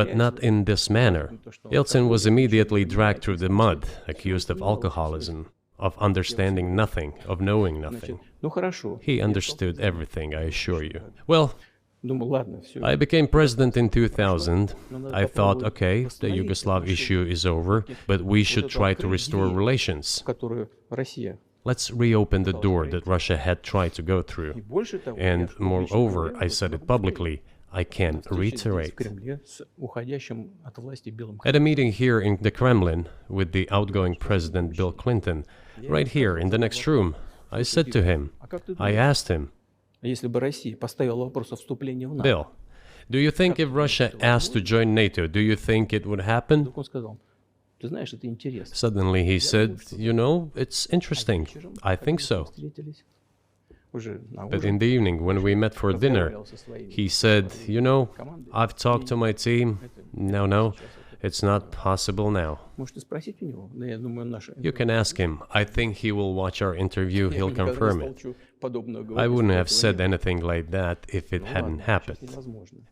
but not in this manner. Yeltsin was immediately dragged through the mud, accused of alcoholism, of understanding nothing, of knowing nothing. He understood everything, I assure you. Well, I became president in 2000. I thought, okay, the Yugoslav issue is over, but we should try to restore relations. Let's reopen the door that Russia had tried to go through. And moreover, I said it publicly, I can reiterate. At a meeting here in the Kremlin with the outgoing President Bill Clinton, right here in the next room, I said to him, I asked him, Bill, do you think if Russia asked to join NATO, do you think it would happen? Suddenly he said, you know, it's interesting. I think so. But in the evening, when we met for dinner, he said, you know, I've talked to my team. No, it's not possible now. You can ask him. I think he will watch our interview. He'll confirm it. I wouldn't have said anything like that if it hadn't happened.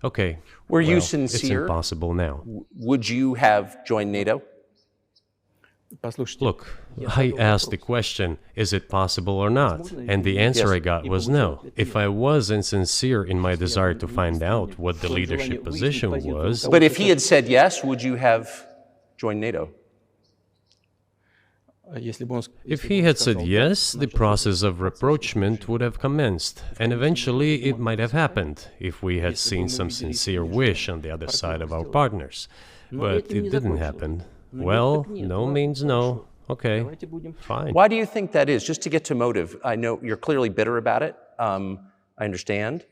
Okay. Were you sincere? It's impossible now. Would you have joined NATO? Look, I asked the question, is it possible or not? And the answer I got was no. If I was insincere in my desire to find out what the leadership position was... But if he had said yes, would you have joined NATO? If he had said yes, the process of rapprochement would have commenced, and eventually it might have happened, if we had seen some sincere wish on the other side of our partners. But it didn't happen. Well, no means no. Okay, fine. Why do you think that is? Just to get to motive, I know you're clearly bitter about it. I understand.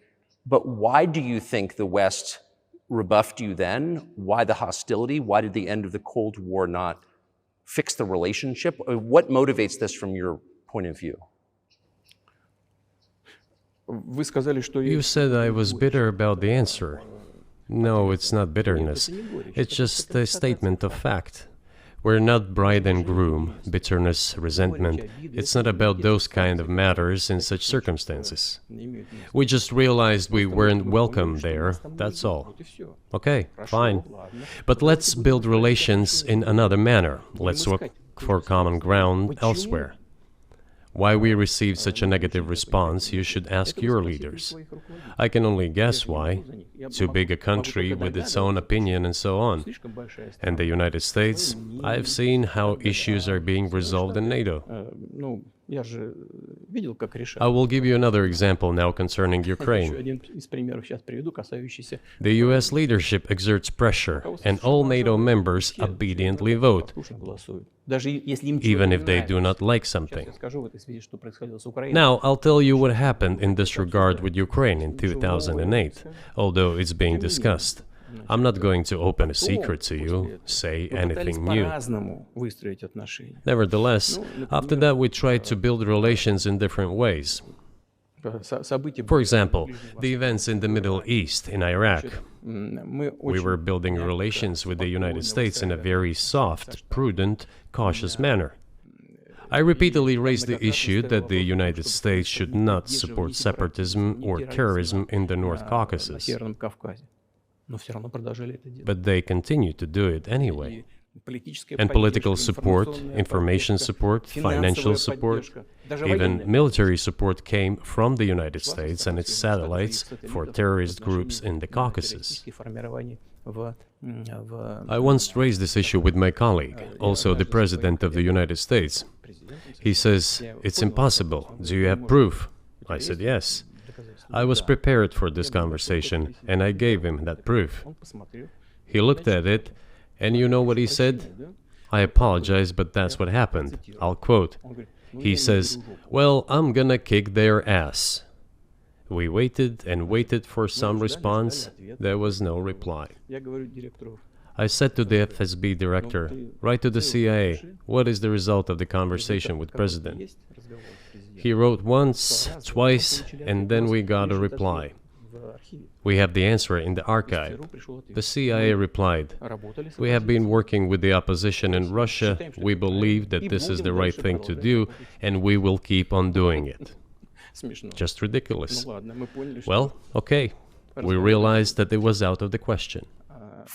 But why do you think the West rebuffed you then? Why the hostility? Why did the end of the Cold War not fix the relationship? What motivates this from your point of view? You said I was bitter about the answer. No, it's not bitterness. It's just a statement of fact. We're not bride and groom, bitterness, resentment. It's not about those kind of matters in such circumstances. We just realized we weren't welcome there, that's all. Okay, fine. But let's build relations in another manner. Let's look for common ground elsewhere. Why we received such a negative response, you should ask your leaders. I can only guess why. Too big a country with its own opinion and so on. And the United States, I've seen how issues are being resolved in NATO. I will give you another example now concerning Ukraine. The US leadership exerts pressure, and all NATO members obediently vote, even if they do not like something. Now, I'll tell you what happened in this regard with Ukraine in 2008, although it's being discussed. I'm not going to open a secret to you, say anything new. Nevertheless, after that we tried to build relations in different ways. For example, the events in the Middle East, in Iraq. We were building relations with the United States in a very soft, prudent, cautious manner. I repeatedly raised the issue that the United States should not support separatism or terrorism in the North Caucasus. But they continue to do it anyway. And political support, information support, financial support, even military support came from the United States and its satellites for terrorist groups in the Caucasus. I once raised this issue with my colleague, also the President of the United States. He says, "It's impossible. Do you have proof?" I said, "Yes." I was prepared for this conversation, and I gave him that proof. He looked at it, and you know what he said? I apologize, but that's what happened. I'll quote. He says, "Well, I'm gonna kick their ass." We waited and waited for some response. There was no reply. I said to the FSB director, "Write to the CIA, what is the result of the conversation with President?" He wrote once, twice, and then we got a reply. We have the answer in the archive. The CIA replied, "We have been working with the opposition in Russia. We believe that this is the right thing to do, and we will keep on doing it." Just ridiculous. Well, okay. We realized that it was out of the question.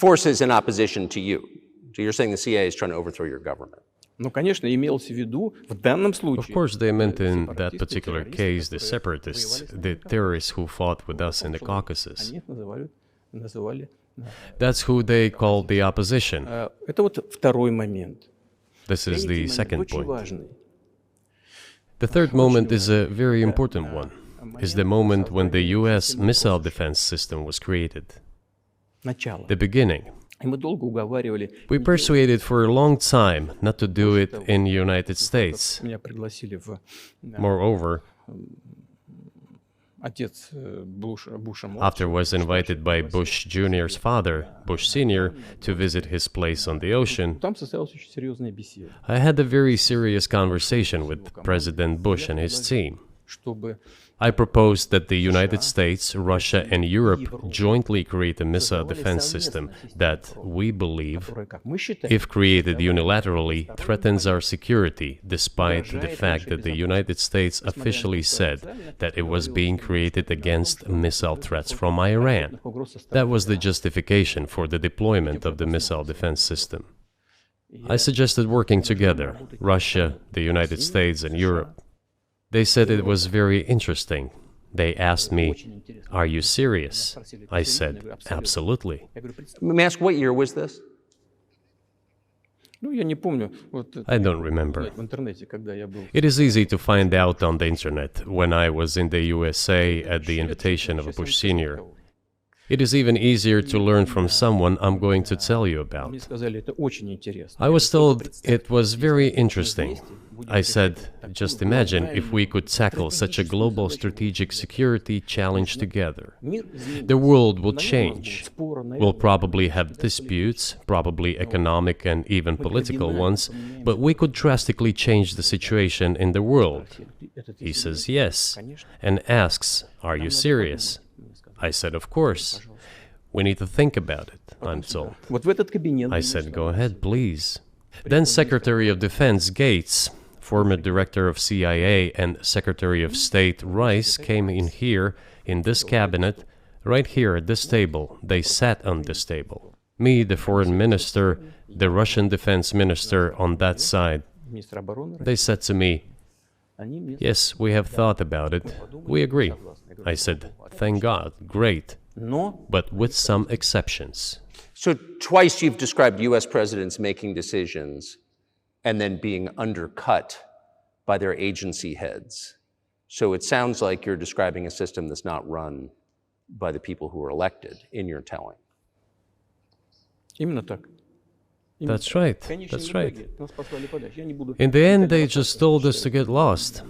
forces in opposition to you. So you're saying the CIA is trying to overthrow your government. Ну, конечно, имелось в виду в данном Of случае. course, they meant in that particular case the separatists, the terrorists who fought with us in the Caucasus. Они их называли. That's who they called the opposition. Это вот второй момент. This is the second Очень point. важный. The third moment is a very important one, is the moment when the US missile defense system was created, Начало. the beginning. И мы долго уговаривали. We persuaded for a long time not to do it in the United States. Меня пригласили в Moreover, отец Буша after was invited by Bush Jr.'s father, Bush Sr., to visit his place on the ocean, Там состоялась очень серьезная беседа, I had a very serious conversation with President Bush and his team. чтобы I proposed that the United States, Russia, and Europe jointly create a missile defense system that, we believe, которая, как мы считаем, if created unilaterally, threatens our security, despite the fact that the United States officially said that it was being created against missile threats from Iran. угроз со стороны. That was the justification for the deployment of the missile defense system. I suggested working together, Russia, the United States, and Europe. They said it was very interesting. They asked me, "Are you serious?" I said, "Absolutely." Я говорю, представь, May I ask, what year was this? ну, я не помню, вот I don't remember. в интернете, когда я был. It is easy to find out on the internet when I was in the USA at the invitation of a Bush Sr. It is even easier to learn from someone I'm going to tell you Мне about. сказали, это очень интересно. I was told it was very interesting. I said, just imagine if we could tackle such a global strategic security challenge together. Мир изменится. The world will На нем change. будут споры, на We'll этом probably have disputes, probably economic and even political ones, but we could drastically change the situation in the world. этот He says yes, and asks, "Are you serious?" I said, "Of course. We need to think about it," I'm told. Вот в этот кабинет. I said, "Go ahead, please." Then Secretary of Defense Gates, former director of CIA, and Secretary of State Rice came in here, in this cabinet, right here at this table. They sat on this table. Me, the foreign minister, the Russian defense minister on that side. Министр обороны. They said to me, Они мне "Yes, we have thought about it. We agree." I said, "Thank God, great, Но but with some exceptions." So twice you've described US presidents making decisions and then being undercut by their agency heads. So it sounds like you're describing a system that's not run by the people who were elected in your telling. именно так. That's right, В конечном that's right. итоге нас послали подальше. Я не буду. In the end, they just told us to get lost.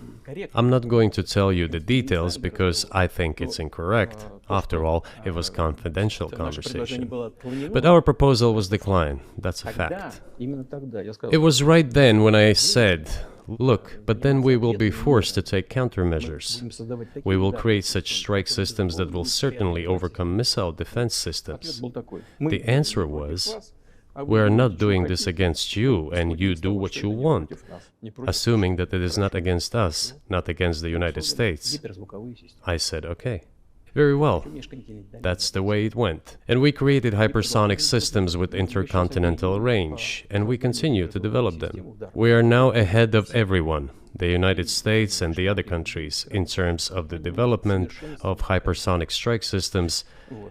I'm not going to tell you the details because I think it's incorrect. After all, it was confidential Наше предложение conversation. было отклонено. But our proposal was declined. That's a Тогда, fact. именно тогда я сказал, It was right then when I said, "Look, but then we will be forced to take countermeasures. будем создавать такие We will удары. create such strike systems that will certainly overcome missile defense Ответ systems." был такой. Мы The answer was, "We are not doing this against you, and you do what you want," assuming that it is not against us, not against the United States. гиперзвуковые системы. I said, "Okay, very well." Межконтинентальные. That's the way it went. And we created hypersonic systems with intercontinental range, and we continue to develop them. We are now ahead of everyone, the United States and the other countries, in terms of the development of hypersonic strike systems,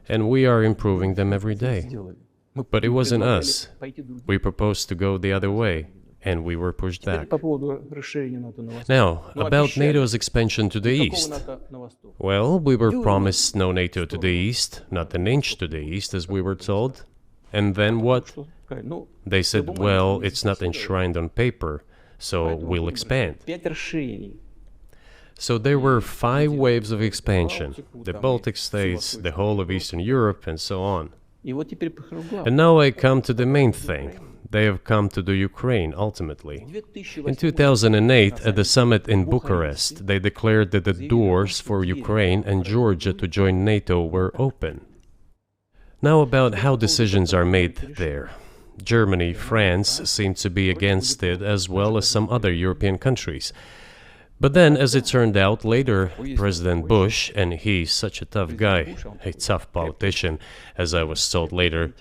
and we are improving them every day. Сделали. Мы But it wasn't us. пойти другим. We proposed to go the other way, and we were pushed back. По поводу расширения НАТО на восток. Now, Ну, about обещали. NATO's expansion to the Какого east. НАТО на восток? Well, we were promised no NATO to the east, not an inch to the east, as we were told. And then what? Что сказали? Ну, They said, well, it's not enshrined on paper, so we'll expand. 5 расширений. So there were 5 waves of expansion, the Baltic states, the whole of Eastern Europe, and so on. И вот теперь прихожу к главному. And now I come to the main thing. They have come to the Ukraine, ultimately. In 2008, at the summit in Bucharest, they declared that the doors for Ukraine and Georgia to join NATO were open. Now about how decisions are made there. Germany, France seem to be against it, as well as some other European countries. But then, as it turned out later, President Bush, and he's such a tough guy, a tough politician, as I was told later,